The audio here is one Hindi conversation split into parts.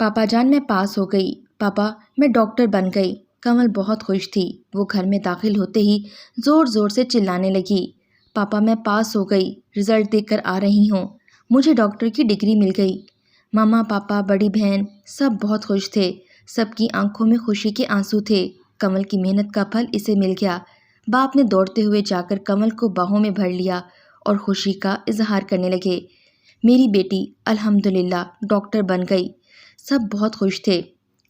पापा जान, मैं पास हो गई। पापा, मैं डॉक्टर बन गई। कमल बहुत खुश थी। वो घर में दाखिल होते ही ज़ोर ज़ोर से चिल्लाने लगी। पापा, मैं पास हो गई, रिजल्ट देखकर आ रही हूँ। मुझे डॉक्टर की डिग्री मिल गई। मामा, पापा, बड़ी बहन सब बहुत खुश थे। सबकी आंखों में खुशी के आंसू थे। कमल की मेहनत का फल इसे मिल गया। बाप ने दौड़ते हुए जाकर कमल को बाहों में भर लिया और खुशी का इजहार करने लगे। मेरी बेटी अल्हम्दुलिल्लाह डॉक्टर बन गई। सब बहुत खुश थे।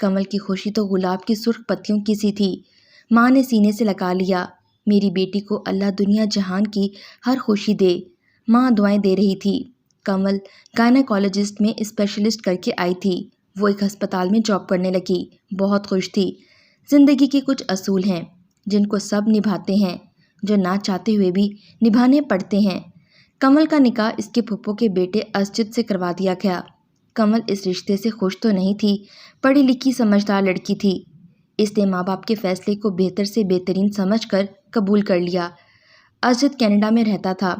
कमल की खुशी तो गुलाब की सुर्ख पत्तियों की सी थी। माँ ने सीने से लगा लिया। मेरी बेटी को अल्लाह दुनिया जहान की हर खुशी दे। माँ दुआएं दे रही थी। कमल गायनेकोलॉजिस्ट में स्पेशलिस्ट करके आई थी। वो एक अस्पताल में जॉब करने लगी। बहुत खुश थी। जिंदगी के कुछ असूल हैं जिनको सब निभाते हैं, जो ना चाहते हुए भी निभाने पड़ते हैं। कमल का निकाह इसके फूफो के बेटे असजिद से करवा दिया गया। कमल इस रिश्ते से खुश तो नहीं थी। पढ़ी लिखी समझदार लड़की थी। इसने माँ बाप के फैसले को बेहतर से बेहतरीन समझकर कबूल कर लिया। असजिद कनाडा में रहता था।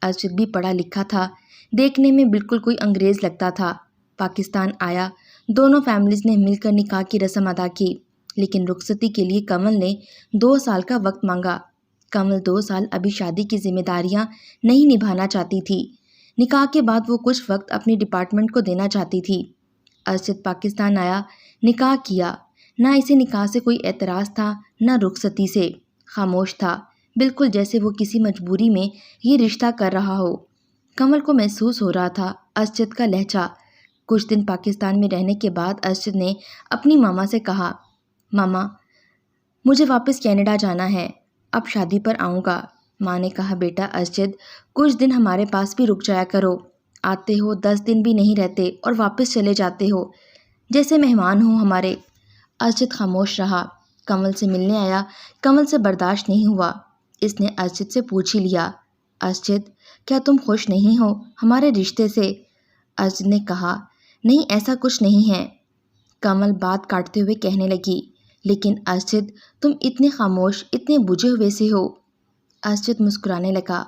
असजिद भी पढ़ा लिखा था। देखने में बिल्कुल कोई अंग्रेज़ लगता था। पाकिस्तान आया। दोनों फैमिलीज ने मिलकर निकाह की रस्म अदा की, लेकिन रुखसती के लिए कमल ने 2 साल का वक्त मांगा। कमल 2 साल अभी शादी की जिम्मेदारियां नहीं निभाना चाहती थी। निकाह के बाद वो कुछ वक्त अपने डिपार्टमेंट को देना चाहती थी। अरशद पाकिस्तान आया, निकाह किया। ना इसे निकाह से कोई एतराज़ था, ना रुखसती से। खामोश था, बिल्कुल जैसे वो किसी मजबूरी में ये रिश्ता कर रहा हो। कमल को महसूस हो रहा था अरशद का लहजा। कुछ दिन पाकिस्तान में रहने के बाद अरशद ने अपनी मामा से कहा, मामा, मुझे वापस कनाडा जाना है, अब शादी पर आऊँगा। माँ ने कहा, बेटा अरशद, कुछ दिन हमारे पास भी रुक जाया करो। आते हो 10 दिन भी नहीं रहते और वापस चले जाते हो, जैसे मेहमान हो हमारे। अरशद खामोश रहा। कमल से मिलने आया। कमल से बर्दाश्त नहीं हुआ। इसने अरशद से पूछ ही लिया, अरशद, क्या तुम खुश नहीं हो हमारे रिश्ते से? अरशद ने कहा, नहीं, ऐसा कुछ नहीं है। कमल बात काटते हुए कहने लगी, लेकिन अरशद, तुम इतने खामोश, इतने बुझे हुए से हो। अरशद मुस्कुराने लगा।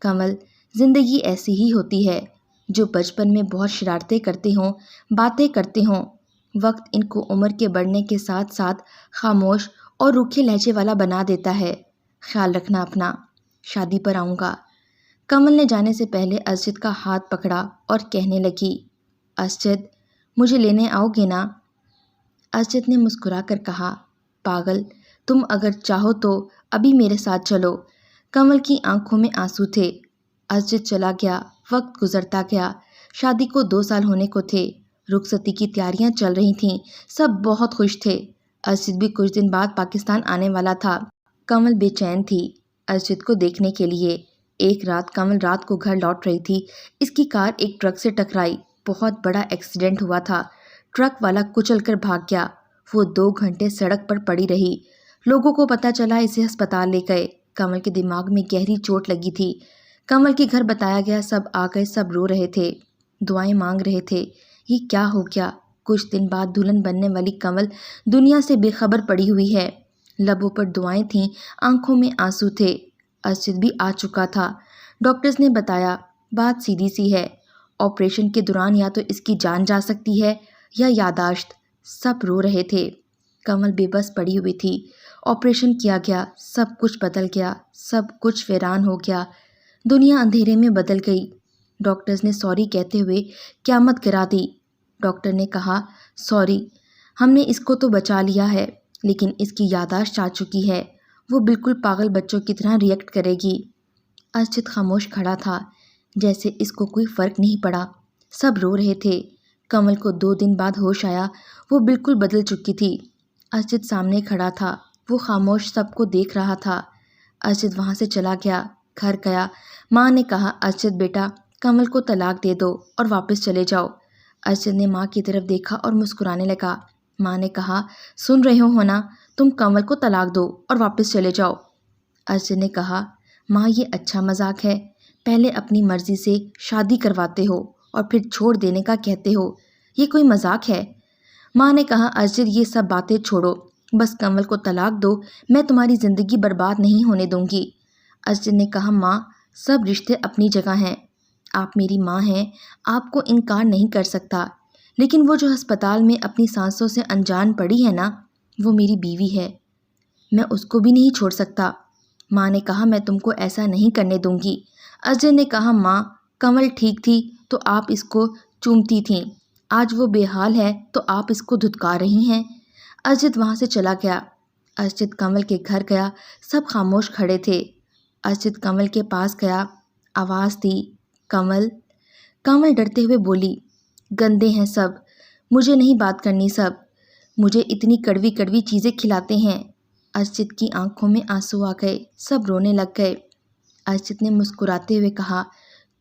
कमल, जिंदगी ऐसी ही होती है। जो बचपन में बहुत शरारतें करते हों, बातें करते हों, वक्त इनको उम्र के बढ़ने के साथ साथ खामोश और रूखे लहजे वाला बना देता है। ख्याल रखना अपना। शादी पर आऊँगा। कमल ने जाने से पहले अरशद का हाथ पकड़ा और कहने लगी, अरशद, मुझे लेने आओगे ना? अरशद ने मुस्कुरा कर कहा, पागल, तुम अगर चाहो तो अभी मेरे साथ चलो। कमल की आंखों में आंसू थे। अरशद चला गया। वक्त गुजरता गया। शादी को 2 साल होने को थे। रुखसती की तैयारियां चल रही थीं। सब बहुत खुश थे। अरशद भी कुछ दिन बाद पाकिस्तान आने वाला था। कमल बेचैन थी अरशद को देखने के लिए। एक रात कमल रात को घर लौट रही थी। इसकी कार एक ट्रक से टकराई। बहुत बड़ा एक्सीडेंट हुआ था। ट्रक वाला कुचल कर भाग गया। वो 2 घंटे सड़क पर पड़ी रही। लोगों को पता चला, इसे अस्पताल ले गए। कमल के दिमाग में गहरी चोट लगी थी। कमल के घर बताया गया। सब आ गए। सब रो रहे थे, दुआएं मांग रहे थे। ये क्या हो गया? कुछ दिन बाद दुल्हन बनने वाली कमल दुनिया से बेखबर पड़ी हुई है। लबों पर दुआएं थीं, आंखों में आंसू थे। अरशद भी आ चुका था। डॉक्टर्स ने बताया, बात सीधी सी है, ऑपरेशन के दौरान या तो इसकी जान जा सकती है या यादाश्त। सब रो रहे थे। कमल बेबस पड़ी हुई थी। ऑपरेशन किया गया। सब कुछ बदल गया। सब कुछ वीरान हो गया। दुनिया अंधेरे में बदल गई। डॉक्टर्स ने सॉरी कहते हुए क़यामत गिरा दी। डॉक्टर ने कहा, सॉरी, हमने इसको तो बचा लिया है, लेकिन इसकी यादाश्त जा चुकी है। वो बिल्कुल पागल बच्चों की तरह रिएक्ट करेगी। अरशद खामोश खड़ा था, जैसे इसको कोई फ़र्क नहीं पड़ा। सब रो रहे थे। कमल को 2 दिन बाद होश आया। वो बिल्कुल बदल चुकी थी। अरशद सामने खड़ा था। वो खामोश सबको देख रहा था। अरशद वहाँ से चला गया। घर गया। माँ ने कहा, अरशद बेटा, कमल को तलाक दे दो और वापस चले जाओ। अरशद ने माँ की तरफ देखा और मुस्कुराने लगा। माँ ने कहा, सुन रहे हो ना, तुम कमल को तलाक दो और वापस चले जाओ। अरशद ने कहा, माँ, ये अच्छा मजाक है। पहले अपनी मर्जी से शादी करवाते हो और फिर छोड़ देने का कहते हो। ये कोई मजाक है? माँ ने कहा, अरशद, ये सब बातें छोड़ो, बस कमल को तलाक दो। मैं तुम्हारी ज़िंदगी बर्बाद नहीं होने दूंगी। अरशद ने कहा, माँ, सब रिश्ते अपनी जगह हैं। आप मेरी माँ हैं, आपको इनकार नहीं कर सकता, लेकिन वो जो अस्पताल में अपनी सांसों से अनजान पड़ी है ना, वो मेरी बीवी है। मैं उसको भी नहीं छोड़ सकता। माँ ने कहा मैं तुमको ऐसा नहीं करने दूंगी। अजय ने कहा माँ, कमल ठीक थी तो आप इसको चूमती थीं। आज वो बेहाल है तो आप इसको धुतकार रही हैं। अजित वहाँ से चला गया। अजित कमल के घर गया। सब खामोश खड़े थे। अजित कमल के पास गया। आवाज़ दी, कमल। कमल डरते हुए बोली, गंदे हैं सब, मुझे नहीं बात करनी सब, मुझे इतनी कड़वी कड़वी चीज़ें खिलाते हैं। अजित की आंखों में आंसू आ गए। सब रोने लग गए। अजित ने मुस्कुराते हुए कहा,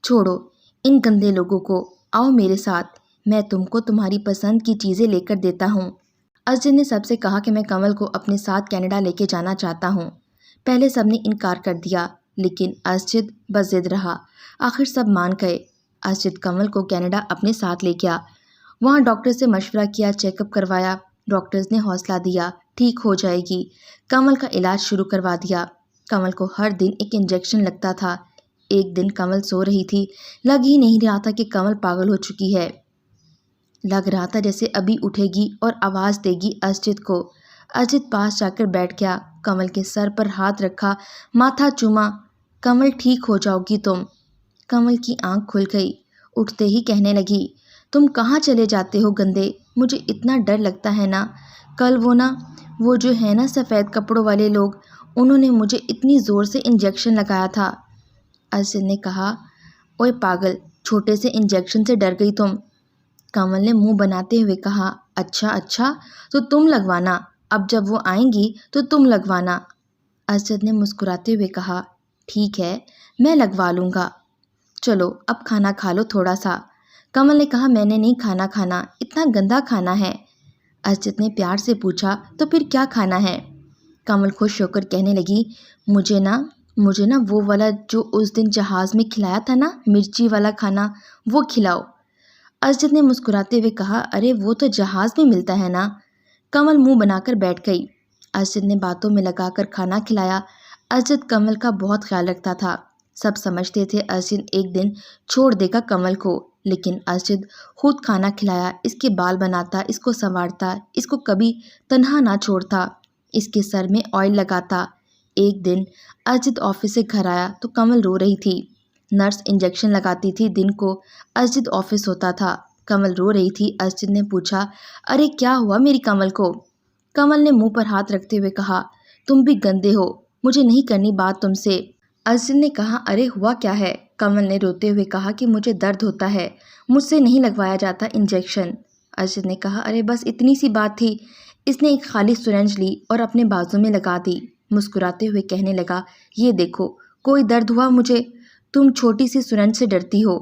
छोड़ो इन गंदे लोगों को, आओ मेरे साथ, मैं तुमको तुम्हारी पसंद की चीज़ें लेकर देता हूँ। अजित ने सबसे कहा कि मैं कमल को अपने साथ कनाडा लेके जाना चाहता हूँ। पहले सबने इनकार कर दिया, लेकिन अजित बस जिद रहा। आखिर सब मान गए। अजित कमल को कनाडा अपने साथ ले गया। वहाँ डॉक्टर से मशवरा किया, चेकअप करवाया। डॉक्टर्स ने हौसला दिया, ठीक हो जाएगी। कमल का इलाज शुरू करवा दिया। कमल को हर दिन एक इंजेक्शन लगता था। एक दिन कमल सो रही थी। लग ही नहीं रहा था कि कमल पागल हो चुकी है। लग रहा था जैसे अभी उठेगी और आवाज़ देगी अजित को। अजित पास जाकर बैठ गया। कमल के सर पर हाथ रखा, माथा चूमा। कमल ठीक हो जाओगी तुम। कमल की आंख खुल गई। उठते ही कहने लगी, तुम कहाँ चले जाते हो गंदे, मुझे इतना डर लगता है ना। कल वो जो है ना सफ़ेद कपड़ों वाले लोग, उन्होंने मुझे इतनी ज़ोर से इंजेक्शन लगाया था। अजित ने कहा, ओए पागल, छोटे से इंजेक्शन से डर गई तुम। कमल ने मुंह बनाते हुए कहा, अच्छा अच्छा, तो तुम लगवाना, अब जब वो आएंगी तो तुम लगवाना। अजित ने मुस्कुराते हुए कहा, ठीक है, मैं लगवा लूँगा। चलो अब खाना खा लो थोड़ा सा। कमल ने कहा, मैंने नहीं खाना, इतना गंदा खाना है। अजित ने प्यार से पूछा, तो फिर क्या खाना है? कमल खुश होकर कहने लगी, मुझे ना वो वाला जो उस दिन जहाज़ में खिलाया था ना, मिर्ची वाला खाना, वो खिलाओ। अजित ने मुस्कुराते हुए कहा, अरे वो तो जहाज़ में मिलता है ना। कमल मुंह बनाकर बैठ गई। अजित ने बातों में लगाकर खाना खिलाया। अजित कमल का बहुत ख्याल रखता था। सब समझते थे अजित एक दिन छोड़ देगा कमल को, लेकिन अजित खुद खाना खिलाया, इसके बाल बनाता, इसको संवारता, इसको कभी तन्हा ना छोड़ता, इसके सर में ऑयल लगाता। एक दिन अजित ऑफिस से घर आया तो कमल रो रही थी। नर्स इंजेक्शन लगाती थी दिन को। अजित ऑफिस होता था। कमल रो रही थी। अजित ने पूछा, अरे क्या हुआ मेरी कमल को? कमल ने मुंह पर हाथ रखते हुए कहा, तुम भी गंदे हो, मुझे नहीं करनी बात तुमसे। अजित ने कहा, अरे हुआ क्या है? कमल ने रोते हुए कहा कि मुझे दर्द होता है, मुझसे नहीं लगवाया जाता इंजेक्शन। अजित ने कहा, अरे बस इतनी सी बात थी। इसने एक खाली सिरिंज ली और अपने बाजू में लगा दी। मुस्कुराते हुए कहने लगा, ये देखो, कोई दर्द हुआ मुझे? तुम छोटी सी सिरिंज से डरती हो।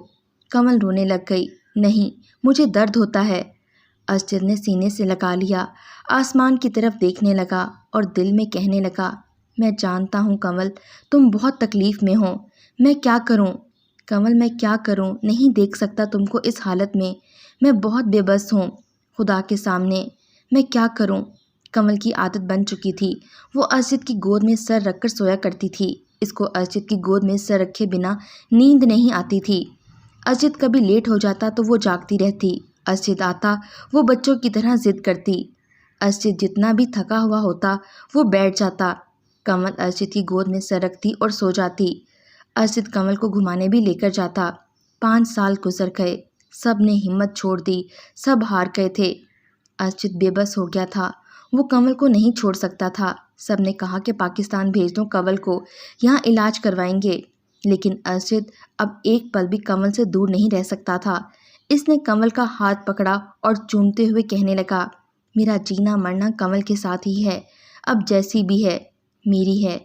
कमल रोने लग गई, नहीं, मुझे दर्द होता है। अजित ने सीने से लगा लिया, आसमान की तरफ देखने लगा और दिल में कहने लगा, मैं जानता हूँ कमल, तुम बहुत तकलीफ़ में हो। मैं क्या करूँ कमल, मैं क्या करूँ? नहीं देख सकता तुमको इस हालत में। मैं बहुत बेबस हूँ खुदा के सामने। मैं क्या करूँ? कमल की आदत बन चुकी थी। वो अजित की गोद में सर रखकर सोया करती थी। इसको अजित की गोद में सर रखे बिना नींद नहीं आती थी। अजित कभी लेट हो जाता तो वो जागती रहती। अजित आता, वो बच्चों की तरह जिद करती। अजित जितना भी थका हुआ होता वो बैठ जाता। कमल अजित की गोद में सर रखती और सो जाती। अजित कमल को घुमाने भी लेकर जाता। 5 साल गुजर गए। सब ने हिम्मत छोड़ दी, सब हार गए थे। अजित बेबस हो गया था। वो कमल को नहीं छोड़ सकता था। सब ने कहा कि पाकिस्तान भेज दो कमल को, यहाँ इलाज करवाएंगे। लेकिन अजित अब एक पल भी कमल से दूर नहीं रह सकता था। इसने कमल का हाथ पकड़ा और चूमते हुए कहने लगा, मेरा जीना मरना कमल के साथ ही है, अब जैसी भी है मेरी है।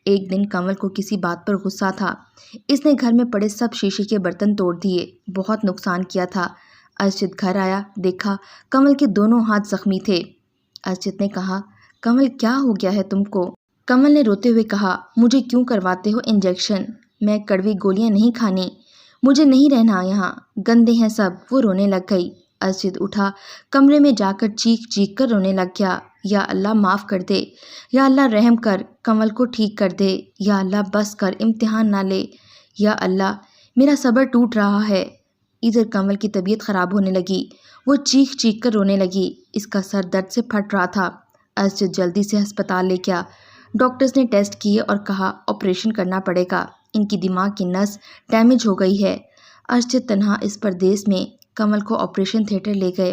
एक दिन कमल को किसी बात पर गुस्सा था। इसने घर में पड़े सब शीशे के बर्तन तोड़ दिए, बहुत नुकसान किया था। अजित घर आया, देखा कमल के दोनों हाथ जख्मी थे। अजित ने कहा, कमल क्या हो गया है तुमको? कमल ने रोते हुए कहा, मुझे क्यों करवाते हो इंजेक्शन? मैं कड़वी गोलियां नहीं खानी, मुझे नहीं रहना यहाँ, गंदे हैं सब। वो रोने लग गई। अजित उठा, कमरे में जाकर चीख चीख कर रोने लग गया, या अल्लाह माफ़ कर दे, या अल्लाह रहम कर, कमल को ठीक कर दे, या अल्लाह बस कर, इम्तिहान ना ले, या अल्लाह मेरा सब्र टूट रहा है। इधर कमल की तबीयत खराब होने लगी। वो चीख चीख कर रोने लगी। इसका सर दर्द से फट रहा था। अर्शद जल्दी से अस्पताल ले गया। डॉक्टर्स ने टेस्ट किए और कहा ऑपरेशन करना पड़ेगा। इनकी दिमाग की नस डैमेज हो गई है। अर्शद तन्हा इस परदेश में कमल को ऑपरेशन थिएटर ले गए।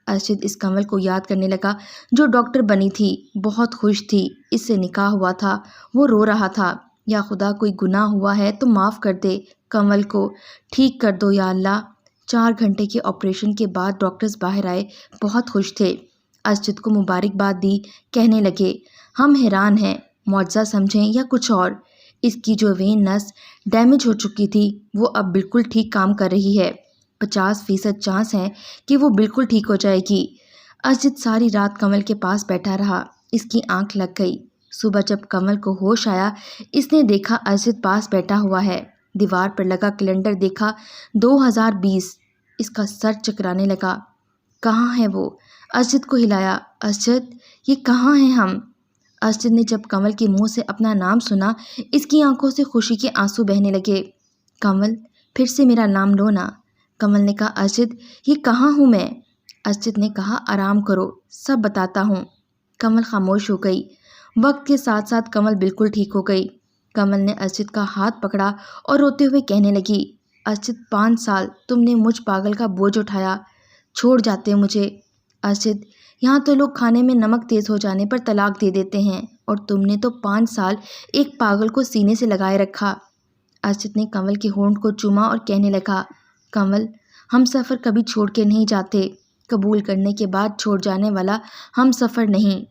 अर्शद इस कमल को याद करने लगा जो डॉक्टर बनी थी, बहुत खुश थी, इससे निकाह हुआ था। वो रो रहा था, या खुदा कोई गुनाह हुआ है तो माफ़ कर दे, कमल को ठीक कर दो या अल्लाह। 4 घंटे के ऑपरेशन के बाद डॉक्टर्स बाहर आए, बहुत खुश थे। अर्शद को मुबारकबाद दी, कहने लगे हम हैरान हैं, मुआवजा समझें या कुछ और। इसकी जो वेन नस डैमेज हो चुकी थी वो अब बिल्कुल ठीक काम कर रही है। 50% चांस है कि वो बिल्कुल ठीक हो जाएगी। अर्शद सारी रात कमल के पास बैठा रहा। इसकी आंख लग गई। सुबह जब कमल को होश आया, इसने देखा अर्शद पास बैठा हुआ है। दीवार पर लगा कैलेंडर देखा, 2020। इसका सर चकराने लगा। कहाँ है वो? अर्शद को हिलाया। अर्शद, ये कहाँ हैं हम? अर्शद ने जब कमल के मुंह से अपना नाम सुना, इसकी आंखों से खुशी के आंसू बहने लगे। कमल, फिर से मेरा नाम लो ना। कमल ने कहा अर्शद, ये कहाँ हूँ मैं? अर्शद ने कहा आराम करो, सब बताता हूँ। कमल खामोश हो गई। वक्त के साथ साथ कमल बिल्कुल ठीक हो गई। कमल ने अर्शद का हाथ पकड़ा और रोते हुए कहने लगी, अर्शद 5 साल तुमने मुझ पागल का बोझ उठाया, छोड़ जाते मुझे। अर्शद, यहाँ तो लोग खाने में नमक तेज़ हो जाने पर तलाक दे देते हैं, और तुमने तो 5 साल एक पागल को सीने से लगाए रखा। अर्शद ने कमल के होंठ को चूमा और कहने लगा, कमल, हम सफ़र कभी छोड़ के नहीं जाते। कबूल करने के बाद छोड़ जाने वाला हम सफ़र नहीं,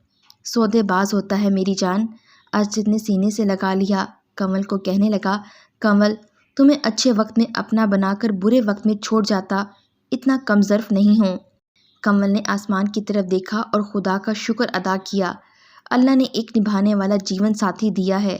सौदेबाज होता है मेरी जान। अर्शद ने सीने से लगा लिया। कमल को कहने लगा, कमल, तुम्हें अच्छे वक्त में अपना बनाकर बुरे वक्त में छोड़ जाता, इतना कमज़र्फ नहीं हूँ। कमल ने आसमान की तरफ देखा और खुदा का शुक्र अदा किया। अल्लाह ने एक निभाने वाला जीवन साथी दिया है।